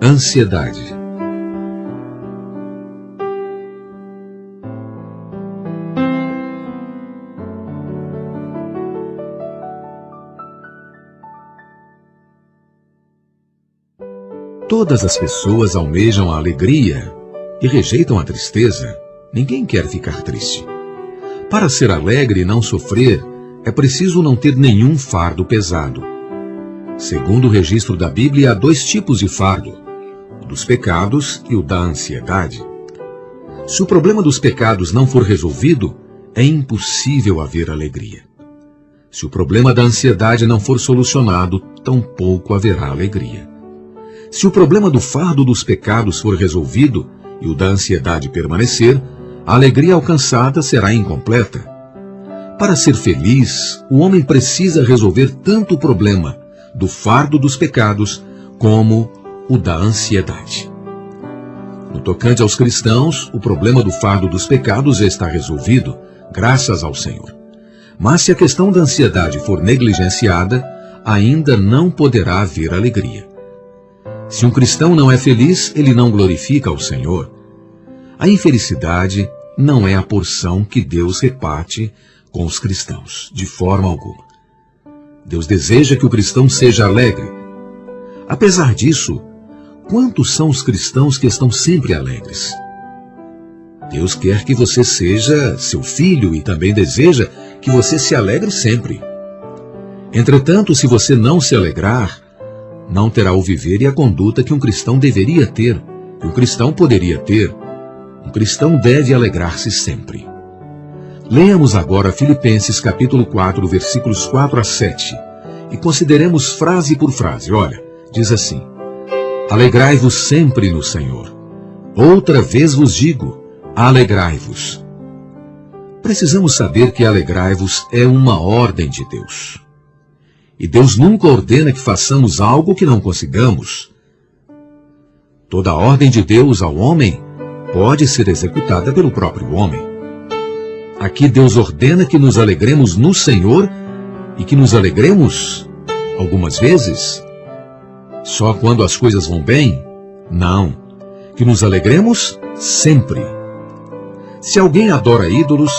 Ansiedade. Todas as pessoas almejam a alegria e rejeitam a tristeza. Ninguém quer ficar triste. Para ser alegre e não sofrer, é preciso não ter nenhum fardo pesado. Segundo o registro da Bíblia, há dois tipos de fardo: o dos pecados e o da ansiedade. Se o problema dos pecados não for resolvido, é impossível haver alegria. Se o problema da ansiedade não for solucionado, tampouco haverá alegria. Se o problema do fardo dos pecados for resolvido e o da ansiedade permanecer, a alegria alcançada será incompleta. Para ser feliz, o homem precisa resolver tanto o problema do fardo dos pecados como o da ansiedade. No tocante aos cristãos, o problema do fardo dos pecados já está resolvido, graças ao Senhor. Mas se a questão da ansiedade for negligenciada, ainda não poderá haver alegria. Se um cristão não é feliz, ele não glorifica ao Senhor. A infelicidade não é a porção que Deus reparte com os cristãos, de forma alguma. Deus deseja que o cristão seja alegre. Apesar disso, quantos são os cristãos que estão sempre alegres? Deus quer que você seja seu filho e também deseja que você se alegre sempre. Entretanto, se você não se alegrar, não terá o viver e a conduta que um cristão deveria ter, que um cristão poderia ter. Um cristão deve alegrar-se sempre. Leamos agora Filipenses capítulo 4, versículos 4 a 7, e consideremos frase por frase. Olha, diz assim: alegrai-vos sempre no Senhor. Outra vez vos digo, alegrai-vos. Precisamos saber que alegrai-vos é uma ordem de Deus. E Deus nunca ordena que façamos algo que não consigamos. Toda a ordem de Deus ao homem pode ser executada pelo próprio homem. Aqui Deus ordena que nos alegremos no Senhor e que nos alegremos algumas vezes. Só quando as coisas vão bem? Não. Que nos alegremos sempre. Se alguém adora ídolos,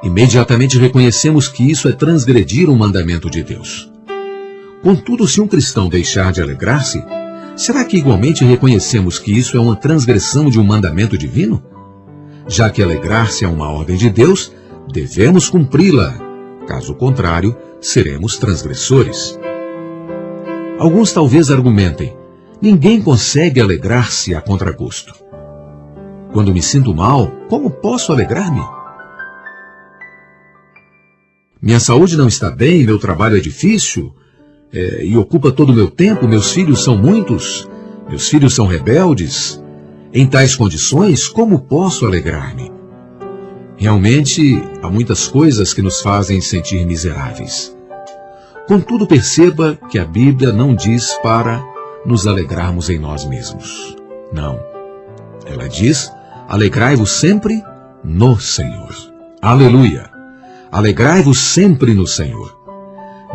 imediatamente reconhecemos que isso é transgredir um mandamento de Deus. Contudo, se um cristão deixar de alegrar-se, será que igualmente reconhecemos que isso é uma transgressão de um mandamento divino? Já que alegrar-se é uma ordem de Deus, devemos cumpri-la. Caso contrário, seremos transgressores. Alguns talvez argumentem: ninguém consegue alegrar-se a contragosto. Quando me sinto mal, como posso alegrar-me? Minha saúde não está bem, meu trabalho é difícil e ocupa todo o meu tempo, meus filhos são muitos, meus filhos são rebeldes. Em tais condições, como posso alegrar-me? Realmente, há muitas coisas que nos fazem sentir miseráveis. Contudo, perceba que a Bíblia não diz para nos alegrarmos em nós mesmos. Não. Ela diz: alegrai-vos sempre no Senhor. Aleluia! Alegrai-vos sempre no Senhor.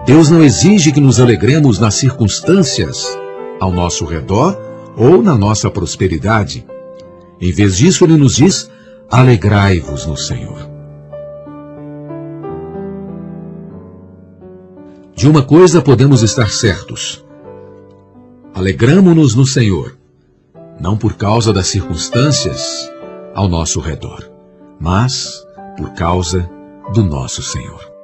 Deus não exige que nos alegremos nas circunstâncias ao nosso redor ou na nossa prosperidade. Em vez disso, Ele nos diz: alegrai-vos no Senhor. De uma coisa podemos estar certos: alegramo-nos no Senhor, não por causa das circunstâncias ao nosso redor, mas por causa do nosso Senhor.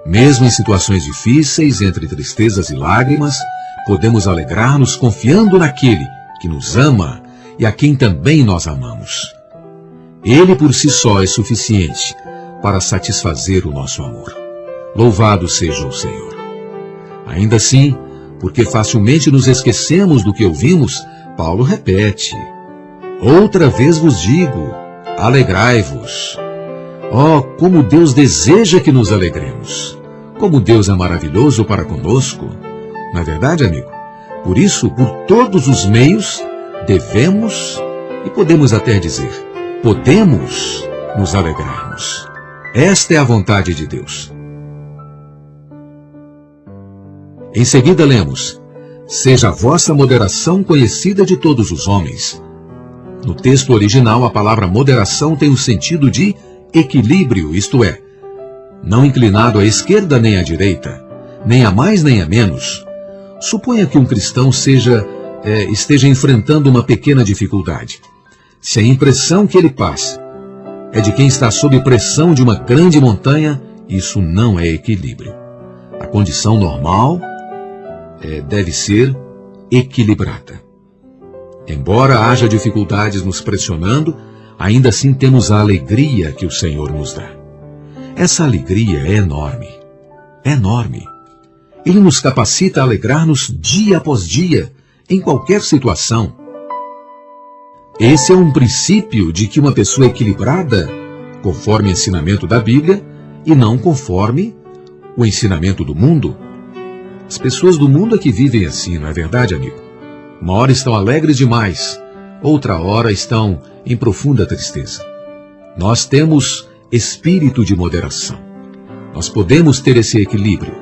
Mesmo em situações difíceis, entre tristezas e lágrimas, podemos alegrar-nos confiando naquele que nos ama e a quem também nós amamos. Ele por si só é suficiente para satisfazer o nosso amor. Louvado seja o Senhor. Ainda assim, porque facilmente nos esquecemos do que ouvimos, Paulo repete: outra vez vos digo, alegrai-vos. Oh, como Deus deseja que nos alegremos! Como Deus é maravilhoso para conosco! Não é verdade, amigo? Por isso, por todos os meios, devemos e podemos até dizer, podemos nos alegrarmos. Esta é a vontade de Deus. Em seguida lemos: seja a vossa moderação conhecida de todos os homens. No texto original, a palavra moderação tem o sentido de equilíbrio, isto é, não inclinado à esquerda nem à direita, nem a mais nem a menos. Suponha que um cristão esteja enfrentando uma pequena dificuldade. Se a impressão que ele passa é de quem está sob pressão de uma grande montanha, isso não é equilíbrio. A condição normal deve ser equilibrada. Embora haja dificuldades nos pressionando, ainda assim temos a alegria que o Senhor nos dá. Essa alegria é enorme. É enorme. Ele nos capacita a alegrar-nos dia após dia, em qualquer situação. Esse é um princípio de que uma pessoa equilibrada, conforme o ensinamento da Bíblia, e não conforme o ensinamento do mundo. As pessoas do mundo é que vivem assim, não é verdade, amigo? Uma hora estão alegres demais, outra hora estão em profunda tristeza. Nós temos espírito de moderação. Nós podemos ter esse equilíbrio.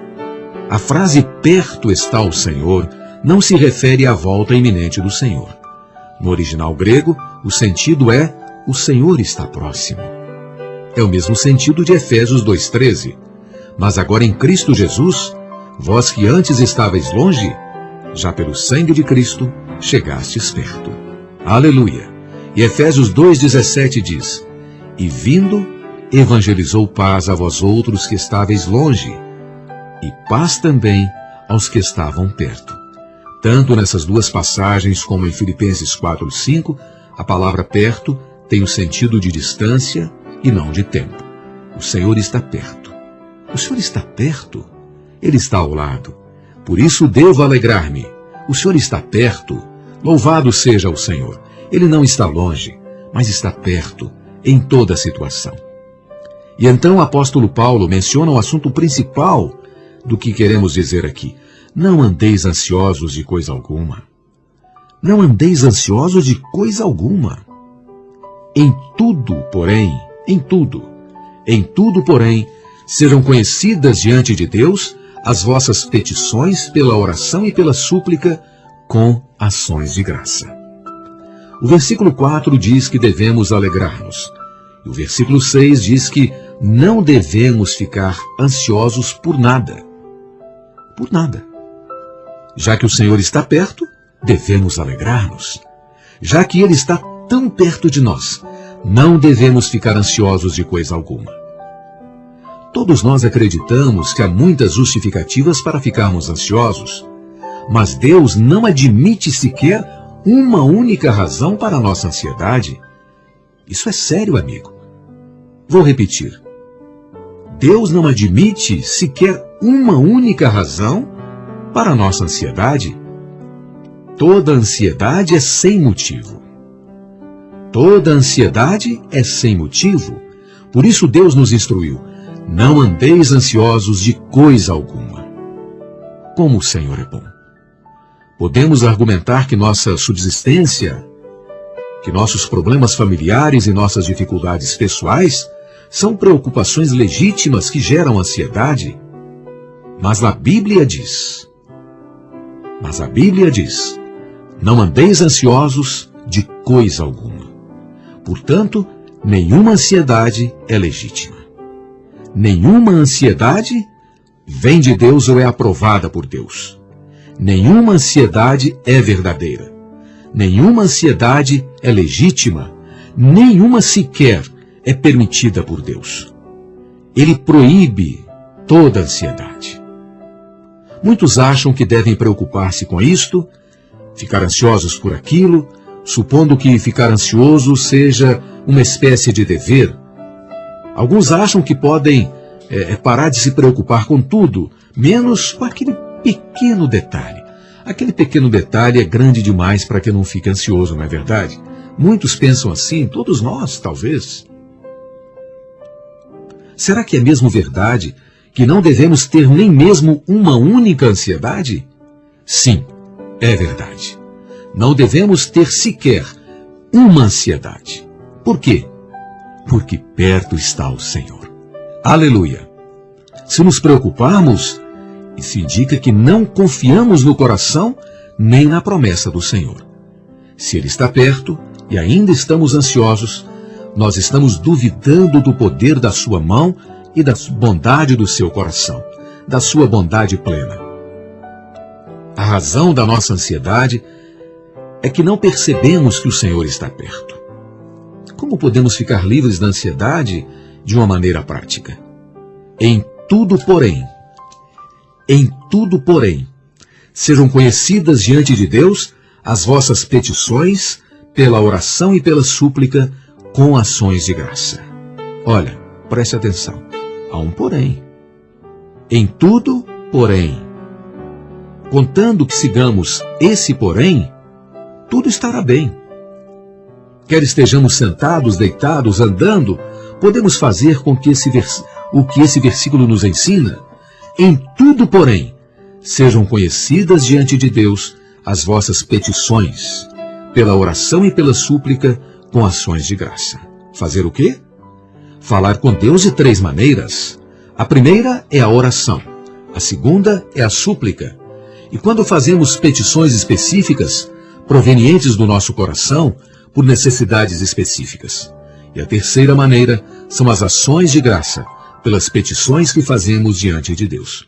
A frase "perto está o Senhor" não se refere à volta iminente do Senhor. No original grego, o sentido é "o Senhor está próximo". É o mesmo sentido de Efésios 2,13. Mas agora em Cristo Jesus, vós que antes estáveis longe, já pelo sangue de Cristo chegastes perto. Aleluia! E Efésios 2,17 diz: E vindo, evangelizou paz a vós outros que estáveis longe, e paz também aos que estavam perto. Tanto nessas duas passagens como em Filipenses 4,5, a palavra perto tem o sentido de distância e não de tempo. O Senhor está perto. O Senhor está perto. Ele está ao lado. Por isso devo alegrar-me. O Senhor está perto. Louvado seja o Senhor. Ele não está longe, mas está perto em toda situação. E então o apóstolo Paulo menciona o assunto principal do que queremos dizer aqui. Não andeis ansiosos de coisa alguma. Não andeis ansiosos de coisa alguma. Em tudo, porém, sejam conhecidas diante de Deus as vossas petições pela oração e pela súplica com ações de graça. O versículo 4 diz que devemos alegrar-nos. E o versículo 6 diz que não devemos ficar ansiosos por nada. Por nada. Já que o Senhor está perto, devemos alegrar-nos. Já que Ele está tão perto de nós, não devemos ficar ansiosos de coisa alguma. Todos nós acreditamos que há muitas justificativas para ficarmos ansiosos, mas Deus não admite sequer uma única razão para a nossa ansiedade. Isso é sério, amigo. Vou repetir. Deus não admite sequer uma única razão para a nossa ansiedade. Toda ansiedade é sem motivo. Toda ansiedade é sem motivo. Por isso Deus nos instruiu: não andeis ansiosos de coisa alguma. Como o Senhor é bom. Podemos argumentar que nossa subsistência, que nossos problemas familiares e nossas dificuldades pessoais são preocupações legítimas que geram ansiedade. Mas a Bíblia diz, não andeis ansiosos de coisa alguma. Portanto, nenhuma ansiedade é legítima. Nenhuma ansiedade vem de Deus ou é aprovada por Deus. Nenhuma ansiedade é verdadeira. Nenhuma ansiedade é legítima. Nenhuma sequer é permitida por Deus. Ele proíbe toda ansiedade. Muitos acham que devem preocupar-se com isto, ficar ansiosos por aquilo, supondo que ficar ansioso seja uma espécie de dever. Alguns acham que podem parar de se preocupar com tudo, menos com aquele pequeno detalhe. Aquele pequeno detalhe é grande demais para que não fique ansioso, não é verdade? Muitos pensam assim, todos nós, talvez. Será que é mesmo verdade que não devemos ter nem mesmo uma única ansiedade? Sim, é verdade. Não devemos ter sequer uma ansiedade. Por quê? Porque perto está o Senhor. Aleluia! Se nos preocuparmos, isso indica que não confiamos no coração nem na promessa do Senhor. Se Ele está perto e ainda estamos ansiosos, nós estamos duvidando do poder da sua mão e da bondade do seu coração, da sua bondade plena. A razão da nossa ansiedade é que não percebemos que o Senhor está perto. Como podemos ficar livres da ansiedade de uma maneira prática? Em tudo, porém, sejam conhecidas diante de Deus as vossas petições pela oração e pela súplica com ações de graça. Olha, preste atenção. Há um porém. Em tudo, porém. Contando que sigamos esse porém, tudo estará bem. Quer estejamos sentados, deitados, andando, podemos fazer com que o que esse versículo nos ensina. Em tudo, porém, sejam conhecidas diante de Deus as vossas petições, pela oração e pela súplica, com ações de graça. Fazer o quê? Falar com Deus de 3 maneiras. A primeira é a oração. A segunda é a súplica. E quando fazemos petições específicas, provenientes do nosso coração, por necessidades específicas. E a terceira maneira são as ações de graça, pelas petições que fazemos diante de Deus.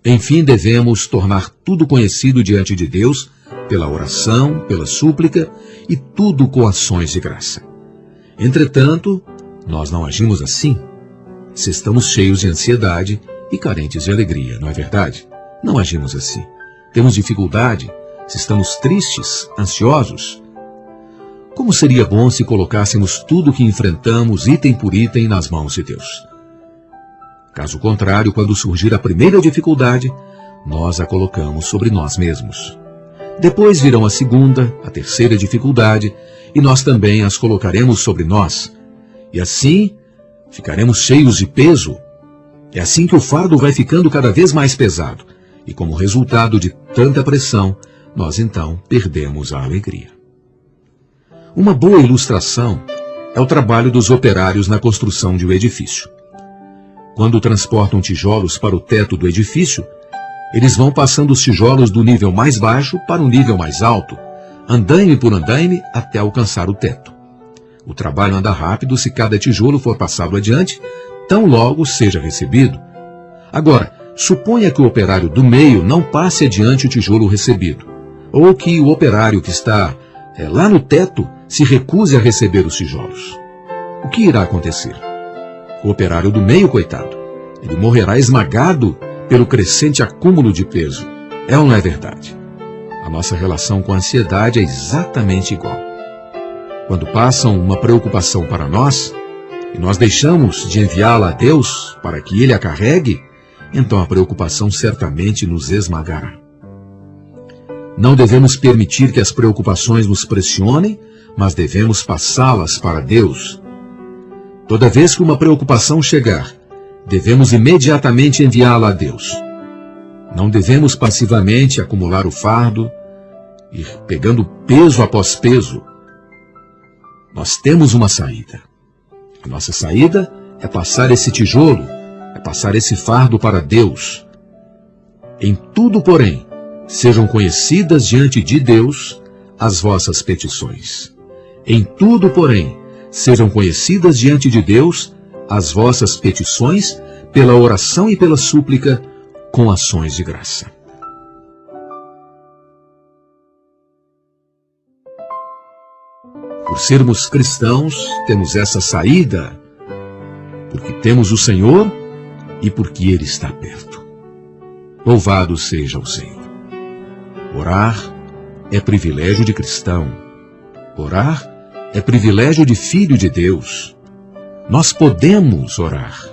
Enfim, devemos tornar tudo conhecido diante de Deus, pela oração, pela súplica, e tudo com ações de graça. Entretanto, nós não agimos assim, se estamos cheios de ansiedade e carentes de alegria, não é verdade? Não agimos assim. Temos dificuldade, se estamos tristes, ansiosos. Como seria bom se colocássemos tudo o que enfrentamos, item por item, nas mãos de Deus? Caso contrário, quando surgir a primeira dificuldade, nós a colocamos sobre nós mesmos. Depois virão a segunda, a terceira dificuldade, e nós também as colocaremos sobre nós. E assim, ficaremos cheios de peso. É assim que o fardo vai ficando cada vez mais pesado. E como resultado de tanta pressão, nós então perdemos a alegria. Uma boa ilustração é o trabalho dos operários na construção de um edifício. Quando transportam tijolos para o teto do edifício, eles vão passando os tijolos do nível mais baixo para o nível mais alto, andaime por andaime, até alcançar o teto. O trabalho anda rápido se cada tijolo for passado adiante, tão logo seja recebido. Agora, suponha que o operário do meio não passe adiante o tijolo recebido, ou que o operário que está lá no teto se recuse a receber os tijolos. O que irá acontecer? O operário do meio, coitado, ele morrerá esmagado pelo crescente acúmulo de peso. É ou não é verdade? A nossa relação com a ansiedade é exatamente igual. Quando passam uma preocupação para nós, e nós deixamos de enviá-la a Deus para que Ele a carregue, então a preocupação certamente nos esmagará. Não devemos permitir que as preocupações nos pressionem, mas devemos passá-las para Deus. Toda vez que uma preocupação chegar, devemos imediatamente enviá-la a Deus. Não devemos passivamente acumular o fardo, ir pegando peso após peso. Nós temos uma saída. A nossa saída é passar esse tijolo, é passar esse fardo para Deus. Em tudo, porém, sejam conhecidas diante de Deus as vossas petições. Em tudo, porém, sejam conhecidas diante de Deus as vossas petições pela oração e pela súplica com ações de graça. Por sermos cristãos, temos essa saída, porque temos o Senhor e porque Ele está perto. Louvado seja o Senhor. Orar é privilégio de cristão. Orar é privilégio de filho de Deus. Nós podemos orar.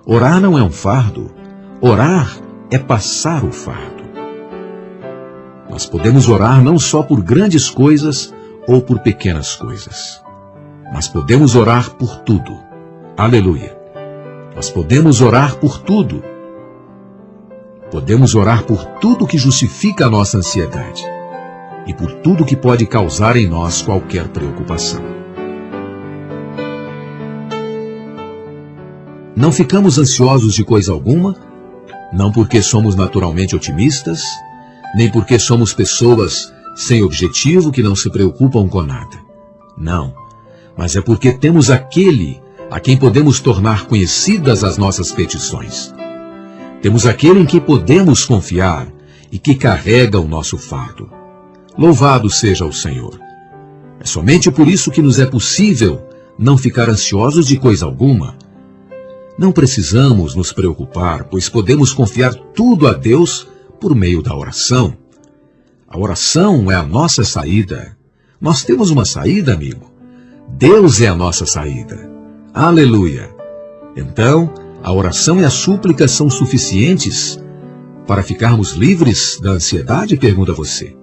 Orar não é um fardo. Orar é passar o fardo. Nós podemos orar não só por grandes coisas ou por pequenas coisas, mas podemos orar por tudo. Aleluia! Nós podemos orar por tudo. Podemos orar por tudo que justifica a nossa ansiedade e por tudo que pode causar em nós qualquer preocupação. Não ficamos ansiosos de coisa alguma, não porque somos naturalmente otimistas, nem porque somos pessoas sem objetivo que não se preocupam com nada. Não, mas é porque temos aquele a quem podemos tornar conhecidas as nossas petições. Temos aquele em que podemos confiar e que carrega o nosso fardo. Louvado seja o Senhor! É somente por isso que nos é possível não ficar ansiosos de coisa alguma. Não precisamos nos preocupar, pois podemos confiar tudo a Deus por meio da oração. A oração é a nossa saída. Nós temos uma saída, amigo. Deus é a nossa saída. Aleluia! Então, a oração e a súplica são suficientes para ficarmos livres da ansiedade? Pergunta você.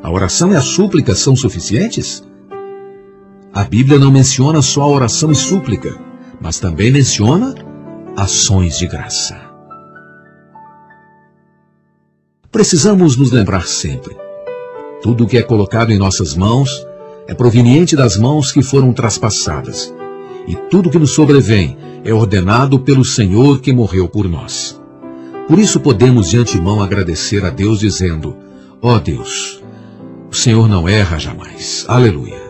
A oração e a súplica são suficientes? A Bíblia não menciona só a oração e súplica, mas também menciona ações de graça. Precisamos nos lembrar sempre: tudo o que é colocado em nossas mãos é proveniente das mãos que foram traspassadas, e tudo que nos sobrevém é ordenado pelo Senhor que morreu por nós. Por isso podemos de antemão agradecer a Deus dizendo: ó Deus, o Senhor não erra jamais. Aleluia!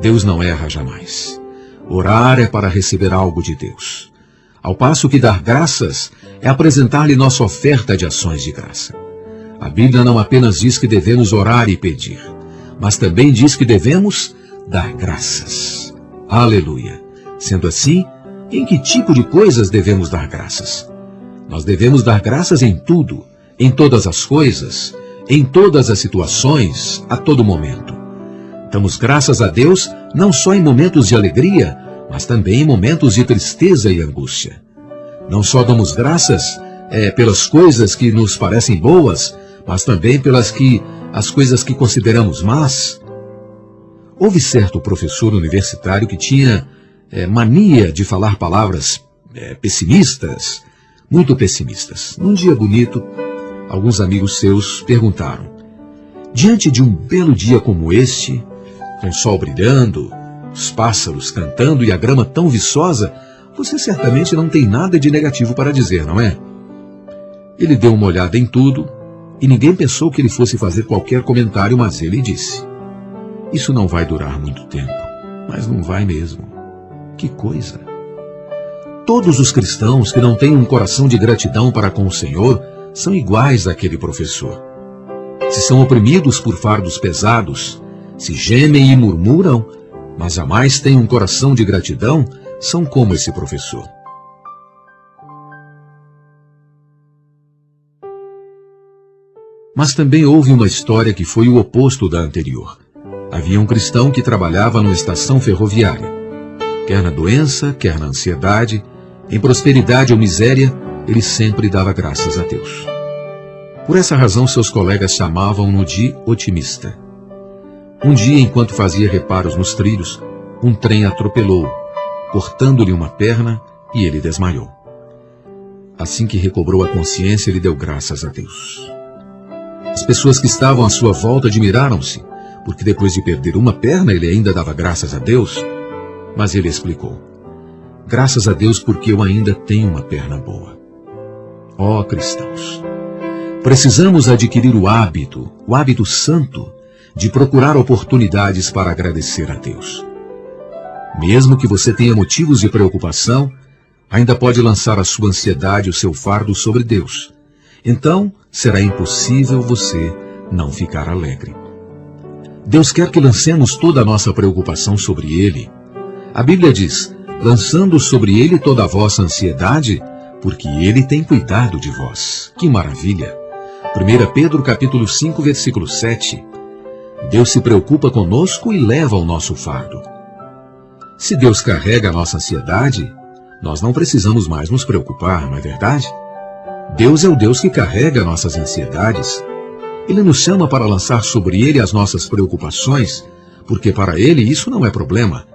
Deus não erra jamais. Orar é para receber algo de Deus, ao passo que dar graças é apresentar-lhe nossa oferta de ações de graça. A Bíblia não apenas diz que devemos orar e pedir, mas também diz que devemos dar graças. Aleluia! Sendo assim, em que tipo de coisas devemos dar graças? Nós devemos dar graças em tudo, em todas as coisas, em todas as situações, a todo momento. Damos graças a Deus não só em momentos de alegria, mas também em momentos de tristeza e angústia. Não só damos graças pelas coisas que nos parecem boas, mas também pelas as coisas que consideramos más. Houve certo professor universitário que tinha mania de falar palavras pessimistas, muito pessimistas. Num dia bonito, alguns amigos seus perguntaram: diante de um belo dia como este, com o sol brilhando, os pássaros cantando e a grama tão viçosa, você certamente não tem nada de negativo para dizer, não é? Ele deu uma olhada em tudo e ninguém pensou que ele fosse fazer qualquer comentário, mas ele disse: isso não vai durar muito tempo. Mas não vai mesmo. Que coisa! Todos os cristãos que não têm um coração de gratidão para com o Senhor são iguais àquele professor. Se são oprimidos por fardos pesados, se gemem e murmuram, mas jamais têm um coração de gratidão, são como esse professor. Mas também houve uma história que foi o oposto da anterior. Havia um cristão que trabalhava numa estação ferroviária. Quer na doença, quer na ansiedade, em prosperidade ou miséria, ele sempre dava graças a Deus. Por essa razão, seus colegas chamavam-no de otimista. Um dia, enquanto fazia reparos nos trilhos, um trem atropelou, cortando-lhe uma perna, e ele desmaiou. Assim que recobrou a consciência, ele deu graças a Deus. As pessoas que estavam à sua volta admiraram-se, porque depois de perder uma perna, ele ainda dava graças a Deus. Mas ele explicou: graças a Deus porque eu ainda tenho uma perna boa. Ó cristãos, precisamos adquirir o hábito santo, de procurar oportunidades para agradecer a Deus. Mesmo que você tenha motivos de preocupação, ainda pode lançar a sua ansiedade, o seu fardo sobre Deus. Então, será impossível você não ficar alegre. Deus quer que lancemos toda a nossa preocupação sobre Ele. A Bíblia diz: lançando sobre Ele toda a vossa ansiedade, porque Ele tem cuidado de vós. Que maravilha! 1 Pedro capítulo 5, versículo 7. Deus se preocupa conosco e leva o nosso fardo. Se Deus carrega a nossa ansiedade, nós não precisamos mais nos preocupar, não é verdade? Deus é o Deus que carrega nossas ansiedades. Ele nos chama para lançar sobre Ele as nossas preocupações, porque para Ele isso não é problema.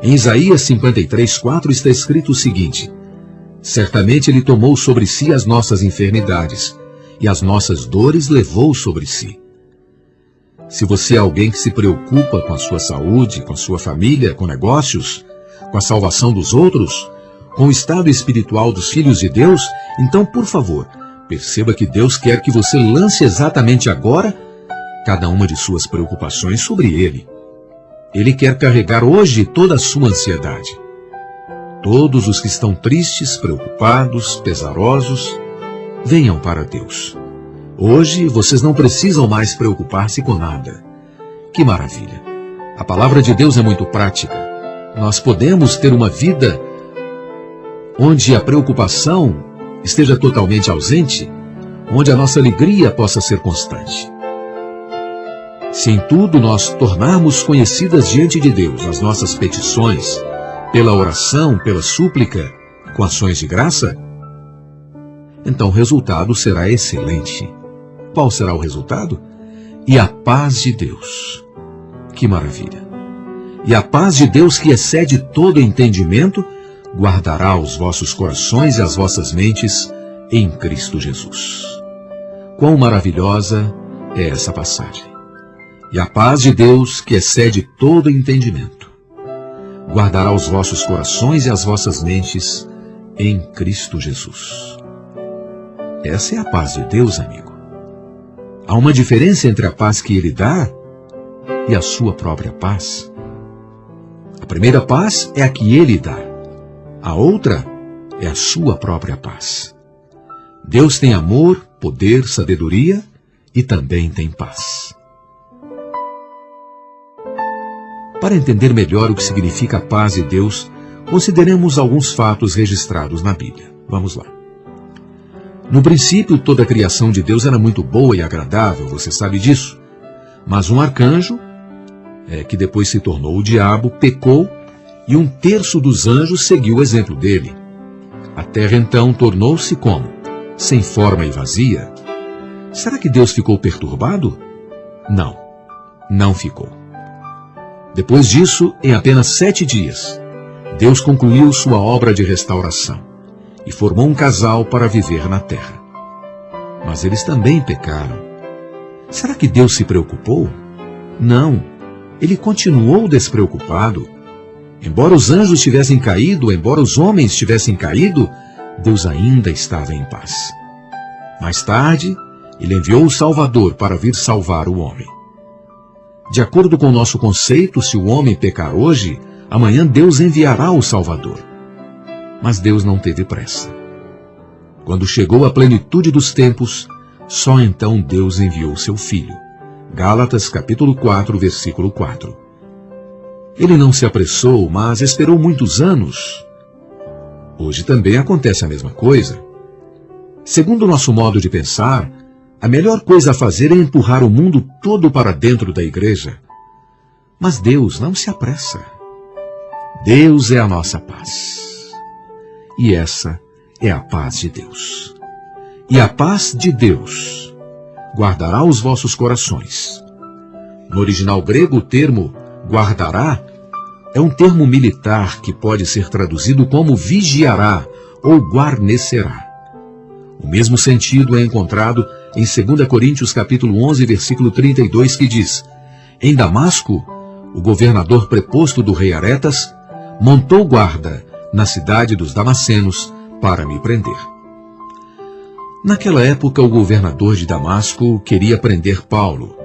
Em Isaías 53:4 está escrito o seguinte: certamente Ele tomou sobre si as nossas enfermidades, e as nossas dores levou sobre si. Se você é alguém que se preocupa com a sua saúde, com a sua família, com negócios, com a salvação dos outros, com o estado espiritual dos filhos de Deus, então, por favor, Perceba que Deus quer que você lance exatamente agora cada uma de suas preocupações sobre Ele. Ele quer carregar hoje toda a sua ansiedade. Todos os que estão tristes, preocupados, pesarosos, venham para Deus. Hoje vocês não precisam mais preocupar-se com nada. Que maravilha! A palavra de Deus é muito prática. Nós podemos ter uma vida onde a preocupação esteja totalmente ausente, onde a nossa alegria possa ser constante. Se em tudo nós tornarmos conhecidas diante de Deus as nossas petições, pela oração, pela súplica, com ações de graça, então o resultado será excelente. Qual será o resultado? E a paz de Deus. Que maravilha! E a paz de Deus, que excede todo entendimento, guardará os vossos corações e as vossas mentes em Cristo Jesus. Quão maravilhosa é essa passagem! E a paz de Deus, que excede todo entendimento, guardará os vossos corações e as vossas mentes em Cristo Jesus. Essa é a paz de Deus, amigo. Há uma diferença entre a paz que Ele dá e a sua própria paz. A primeira paz é a que Ele dá. A outra é a sua própria paz. Deus tem amor, poder, sabedoria e também tem paz. Para entender melhor o que significa a paz de Deus, consideremos alguns fatos registrados na Bíblia. Vamos lá. No princípio, toda a criação de Deus era muito boa e agradável, você sabe disso. Mas um arcanjo, que depois se tornou o diabo, pecou, e 1/3 dos anjos seguiu o exemplo dele. A terra então tornou-se como? Sem forma e vazia. Será que Deus ficou perturbado? Não, não ficou. Depois disso, em apenas 7 dias, Deus concluiu sua obra de restauração e formou um casal para viver na terra. Mas eles também pecaram. Será que Deus se preocupou? Não, Ele continuou despreocupado. Embora os anjos tivessem caído, embora os homens tivessem caído, Deus ainda estava em paz. Mais tarde, Ele enviou o Salvador para vir salvar o homem. De acordo com o nosso conceito, se o homem pecar hoje, amanhã Deus enviará o Salvador. Mas Deus não teve pressa. Quando chegou a plenitude dos tempos, só então Deus enviou seu Filho. Gálatas capítulo 4, versículo 4. Ele não se apressou, mas esperou muitos anos. Hoje também acontece a mesma coisa. Segundo o nosso modo de pensar, a melhor coisa a fazer é empurrar o mundo todo para dentro da igreja. Mas Deus não se apressa. Deus é a nossa paz. E essa é a paz de Deus. E a paz de Deus guardará os vossos corações. No original grego, o termo guardará é um termo militar que pode ser traduzido como vigiará ou guarnecerá. O mesmo sentido é encontrado em 2 Coríntios capítulo 11, versículo 32, que diz: Em Damasco, o governador preposto do rei Aretas montou guarda na cidade dos Damascenos para me prender. Naquela época, o governador de Damasco queria prender Paulo.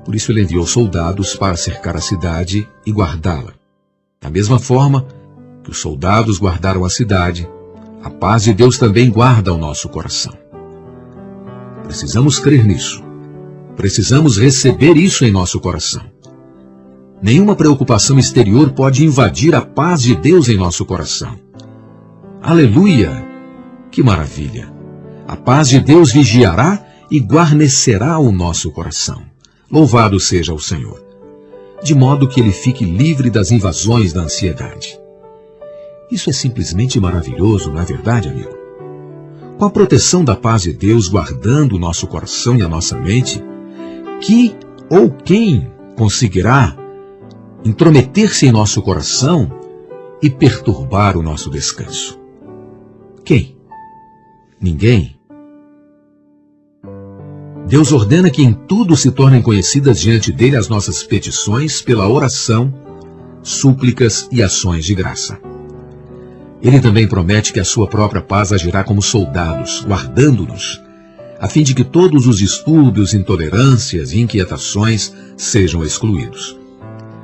Por isso ele enviou soldados para cercar a cidade e guardá-la. Da mesma forma que os soldados guardaram a cidade, a paz de Deus também guarda o nosso coração. Precisamos crer nisso. Precisamos receber isso em nosso coração. Nenhuma preocupação exterior pode invadir a paz de Deus em nosso coração. Aleluia! Que maravilha! A paz de Deus vigiará e guarnecerá o nosso coração. Louvado seja o Senhor! De modo que ele fique livre das invasões da ansiedade. Isso é simplesmente maravilhoso, não é verdade, amigo? Com a proteção da paz de Deus guardando o nosso coração e a nossa mente, que ou quem conseguirá intrometer-se em nosso coração e perturbar o nosso descanso? Quem? Ninguém. Deus ordena que em tudo se tornem conhecidas diante dele as nossas petições pela oração, súplicas e ações de graça. Ele também promete que a sua própria paz agirá como soldados, guardando-nos a fim de que todos os distúrbios, intolerâncias e inquietações sejam excluídos.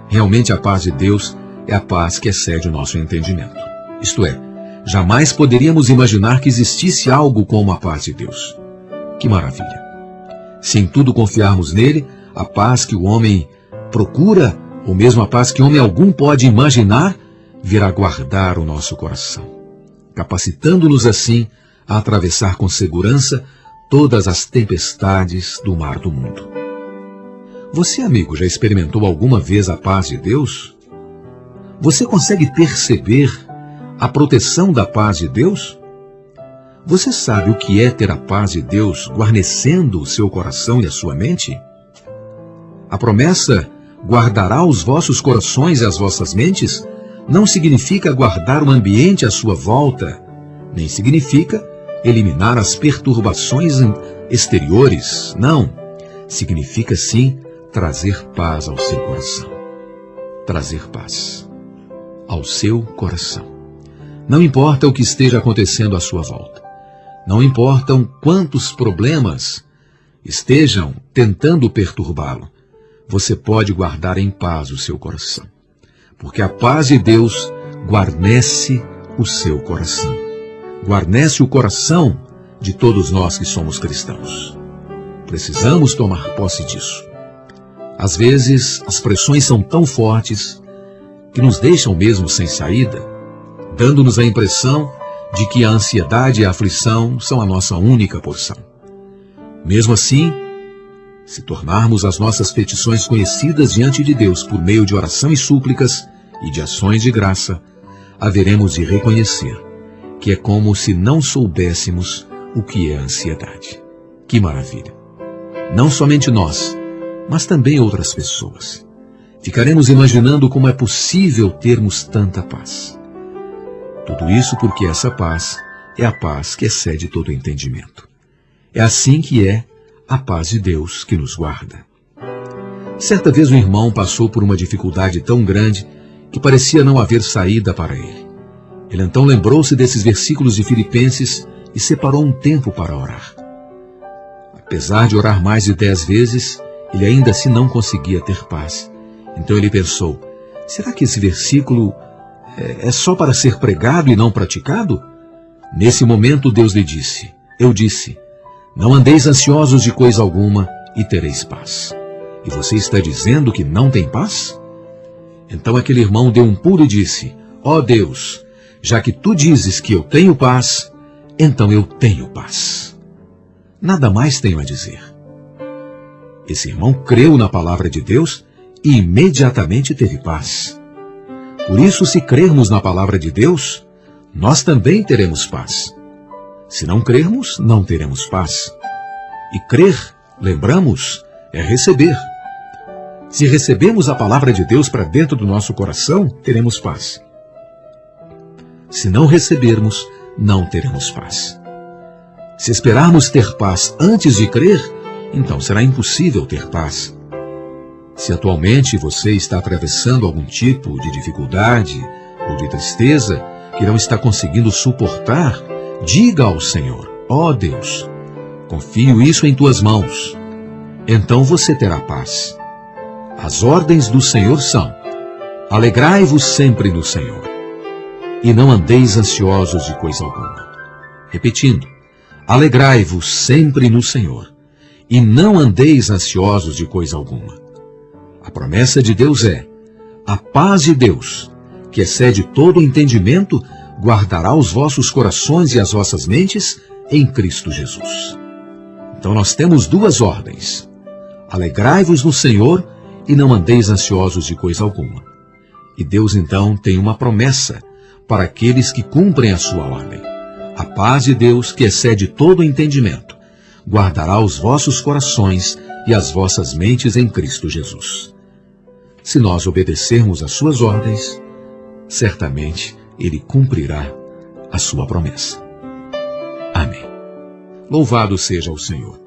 Realmente a paz de Deus é a paz que excede o nosso entendimento. Isto é, jamais poderíamos imaginar que existisse algo como a paz de Deus. Que maravilha! Se em tudo confiarmos nele, a paz que o homem procura, ou mesmo a paz que homem algum pode imaginar, virá guardar o nosso coração, capacitando-nos assim a atravessar com segurança todas as tempestades do mar do mundo. Você, amigo, já experimentou alguma vez a paz de Deus? Você consegue perceber a proteção da paz de Deus? Você sabe o que é ter a paz de Deus guarnecendo o seu coração e a sua mente? A promessa guardará os vossos corações e as vossas mentes não significa guardar o ambiente à sua volta, nem significa eliminar as perturbações exteriores. Não, significa sim trazer paz ao seu coração. Trazer paz ao seu coração. Não importa o que esteja acontecendo à sua volta. Não importam quantos problemas estejam tentando perturbá-lo. Você pode guardar em paz o seu coração. Porque a paz de Deus guarnece o seu coração. Guarnece o coração de todos nós que somos cristãos. Precisamos tomar posse disso. Às vezes, as pressões são tão fortes que nos deixam mesmo sem saída, dando-nos a impressão de que a ansiedade e a aflição são a nossa única porção. Mesmo assim, se tornarmos as nossas petições conhecidas diante de Deus por meio de oração e súplicas e de ações de graça, haveremos de reconhecer que é como se não soubéssemos o que é ansiedade. Que maravilha! Não somente nós, mas também outras pessoas. Ficaremos imaginando como é possível termos tanta paz. Tudo isso porque essa paz é a paz que excede todo entendimento. É assim que é a paz de Deus que nos guarda. Certa vez um irmão passou por uma dificuldade tão grande que parecia não haver saída para ele. Ele então lembrou-se desses versículos de Filipenses e separou um tempo para orar. Apesar de orar mais de 10 vezes, ele ainda assim não conseguia ter paz. Então ele pensou, será que esse versículo é só para ser pregado e não praticado? Nesse momento Deus lhe disse, eu disse, não andeis ansiosos de coisa alguma e tereis paz. E você está dizendo que não tem paz? Então aquele irmão deu um pulo e disse, ó Deus, já que tu dizes que eu tenho paz, então eu tenho paz. Nada mais tenho a dizer. Esse irmão creu na palavra de Deus e imediatamente teve paz. Por isso, se crermos na palavra de Deus, nós também teremos paz. Se não crermos, não teremos paz. E crer, lembramos, é receber. Se recebemos a palavra de Deus para dentro do nosso coração, teremos paz. Se não recebermos, não teremos paz. Se esperarmos ter paz antes de crer, então será impossível ter paz. Se atualmente você está atravessando algum tipo de dificuldade ou de tristeza que não está conseguindo suportar, diga ao Senhor, ó Deus, confio isso em tuas mãos. Então você terá paz. As ordens do Senhor são, alegrai-vos sempre no Senhor, e não andeis ansiosos de coisa alguma. Repetindo, alegrai-vos sempre no Senhor, e não andeis ansiosos de coisa alguma. A promessa de Deus é, a paz de Deus, que excede todo entendimento, guardará os vossos corações e as vossas mentes em Cristo Jesus. Então nós temos duas ordens. Alegrai-vos no Senhor e não andeis ansiosos de coisa alguma. E Deus então tem uma promessa para aqueles que cumprem a sua ordem. A paz de Deus, que excede todo entendimento, guardará os vossos corações e as vossas mentes em Cristo Jesus. Se nós obedecermos às suas ordens, certamente Ele cumprirá a sua promessa. Amém. Louvado seja o Senhor.